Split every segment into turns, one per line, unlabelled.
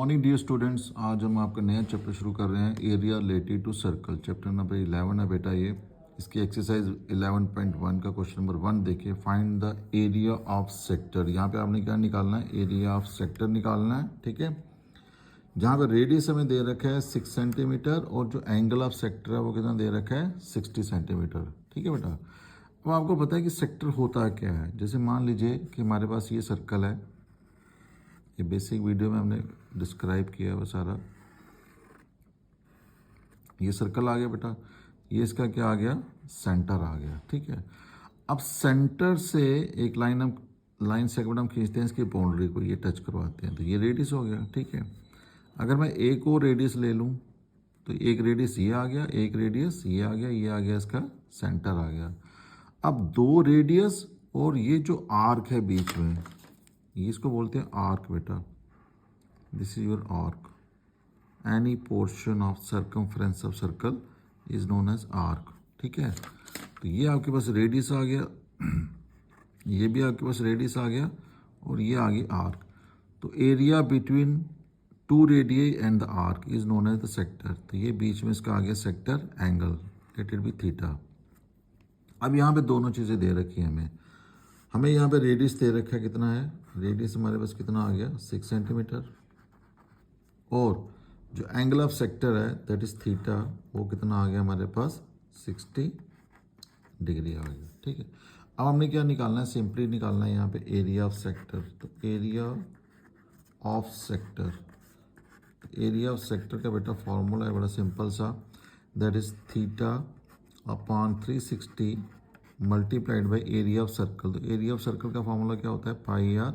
Morning dear students, आज हम आपका नया चैप्टर शुरू कर रहे हैं area related to circle. Chapter number 11 है बेटा ये। इसकी एक्सरसाइज 11.1 का क्वेश्चन नंबर 1 देखिए। Find the area of sector. यहाँ पे आपने क्या निकालना है? एरिया ऑफ सेक्टर निकालना है, ठीक है। जहाँ पे रेडियस हमें दे रखा है 6 सेंटीमीटर और जो एंगल ऑफ सेक्टर है वो कितना दे रखा है 60 सेंटीमीटर, ठीक है बेटा। अब आपको पता है कि सेक्टर होता क्या है। जैसे मान लीजिए कि हमारे पास ये सर्कल है, ये बेसिक वीडियो में हमने डिस्क्राइब किया है वो सारा। ये सर्कल आ गया बेटा, ये इसका क्या आ गया? सेंटर आ गया, ठीक है। अब सेंटर से एक लाइन सेगमेंट हम खींचते हैं इसकी बाउंड्री को, ये टच करवाते हैं तो ये रेडियस हो गया, ठीक है। अगर मैं एक और रेडियस ले लूँ तो एक रेडियस ये आ गया, एक रेडियस ये आ गया, ये आ गया इसका सेंटर आ गया। अब दो रेडियस और ये जो आर्क है बीच में, ये इसको बोलते हैं आर्क बेटा। This is your arc. Any portion of circumference of circle is known as arc, ठीक है। तो ये आपके पास रेडियस आ गया, ये भी आपके पास रेडियस आ गया और ये आ गई आर्क। तो area between two radii and the arc is known as the sector. तो ये बीच में इसका आ गया sector angle, let it be theta. अब यहाँ पे दोनों चीज़ें दे रखी हैं हमें यहाँ पे रेडियस दे रखा है, कितना है रेडियस हमारे पास, कितना आ गया 6 सेंटीमीटर। और जो एंगल ऑफ सेक्टर है दैट इज थीटा, वो कितना आ गया हमारे पास 60 डिग्री आ गया, ठीक है। अब हमने क्या निकालना है? सिंपली निकालना है यहाँ पे एरिया ऑफ सेक्टर। तो area of sector, area of sector का बेटा फॉर्मूला है बड़ा सिंपल सा, that is theta upon 360 multiplied by area of circle. तो एरिया ऑफ सर्कल का फॉर्मूला क्या होता है? पाई आर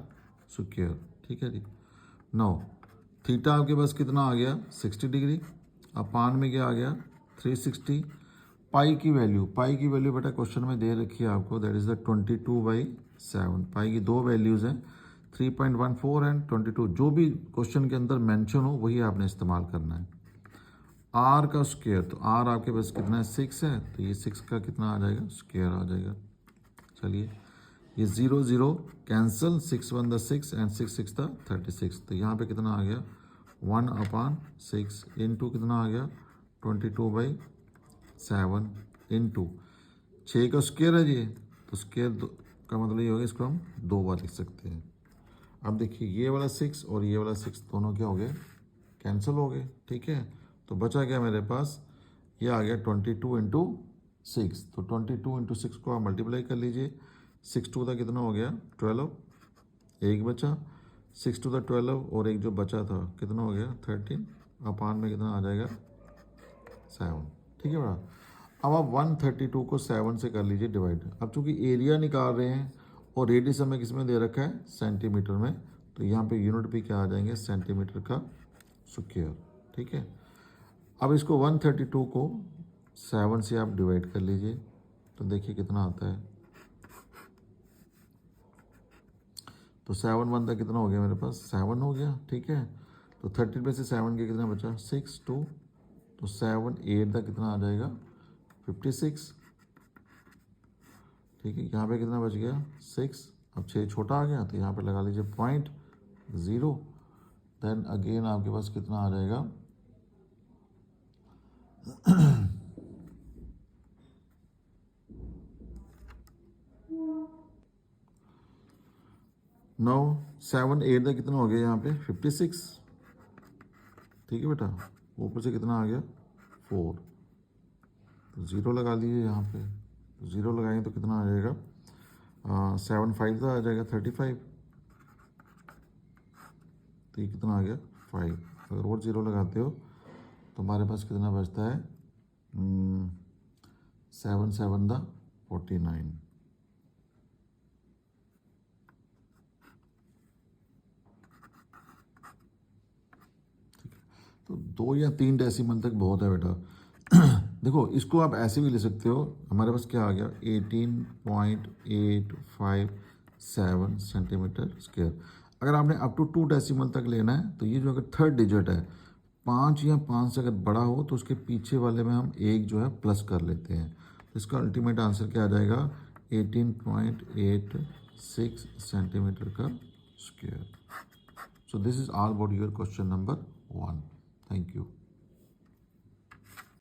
स्क्वायर, ठीक है जी। नाउ थीटा आपके पास कितना आ गया 60 डिग्री, अपान में क्या आ गया 360। पाई की वैल्यू बेटा क्वेश्चन में दे रखी है आपको, दैट इज द 22/7। पाई की दो वैल्यूज़ हैं 3.14 एंड 22। जो भी क्वेश्चन के अंदर मेंशन हो वही आपने इस्तेमाल करना है। आर का स्क्वायर, तो आर आपके पास कितना है 6 है, तो ये 6 का कितना आ जाएगा स्क्वायर आ जाएगा। चलिए ये 0 0 कैंसिल, 6 1 द 6 एंड 6 6 द 36। तो यहाँ पे कितना आ गया 1/6 इंटू कितना आ गया 22/7 इंटू 6 का स्क्वायर है ये, तो स्क्वायर का मतलब ये होगा, इसको हम दो बार लिख सकते हैं। अब देखिए ये वाला 6 और ये वाला 6 दोनों क्या हो गए? कैंसिल हो गए, ठीक है। तो बचा क्या मेरे पास? ये आ गया 22 इंटू 6। तो 22 इंटू 6 को आप मल्टीप्लाई कर लीजिए। 6 2 का कितना हो गया 12, एक बचा 6 2 12 और एक जो बचा था कितना हो गया 13, अपान में कितना आ जाएगा 7, ठीक है बड़ा। अब आप 132 को 7 से कर लीजिए डिवाइड। अब चूंकि एरिया निकाल रहे हैं और रेडियस हमें किस में दे रखा है सेंटीमीटर में, तो यहाँ पे यूनिट भी क्या आ जाएंगे सेंटीमीटर का स्क्वायर, ठीक है। अब इसको 132 को 7 से आप डिवाइड कर लीजिए, तो देखिए कितना आता है। तो 7 1 तक कितना हो गया मेरे पास 7 हो गया, ठीक है। तो 13 में से 7 के कितना बचा 6 2, तो 7 8 तक कितना आ जाएगा 56, ठीक है। यहाँ पे कितना बच गया 6। अब 6 छोटा आ गया तो यहाँ पे लगा लीजिए 0.0। देन अगेन आपके पास कितना आ जाएगा 9 7 8 तक कितना हो गया यहाँ पे 56, ठीक है बेटा। ऊपर से कितना आ गया 4, तो 0 लगा लीजिए यहाँ पे। 0 लगाएंगे तो कितना आ जाएगा 7 5 का आ जाएगा 35, तो ये कितना आ गया 5। अगर और 0 लगाते हो तो हमारे पास कितना बचता है 7 7 द 49। तो 2 या 3 डेसिमल तक बहुत है बेटा। देखो इसको आप ऐसे भी ले सकते हो, हमारे पास क्या आ गया 18.857 सेंटीमीटर स्क्वायर। अगर आपने अप टू 2 डेसिमल तक लेना है तो ये जो अगर थर्ड डिजिट है 5 या 5 से अगर बड़ा हो तो उसके पीछे वाले में हम एक जो है प्लस कर लेते हैं। तो इसका अल्टीमेट आंसर क्या आ जाएगा 18.86 सेंटीमीटर का square. So this is all about your question number 1. Thank you.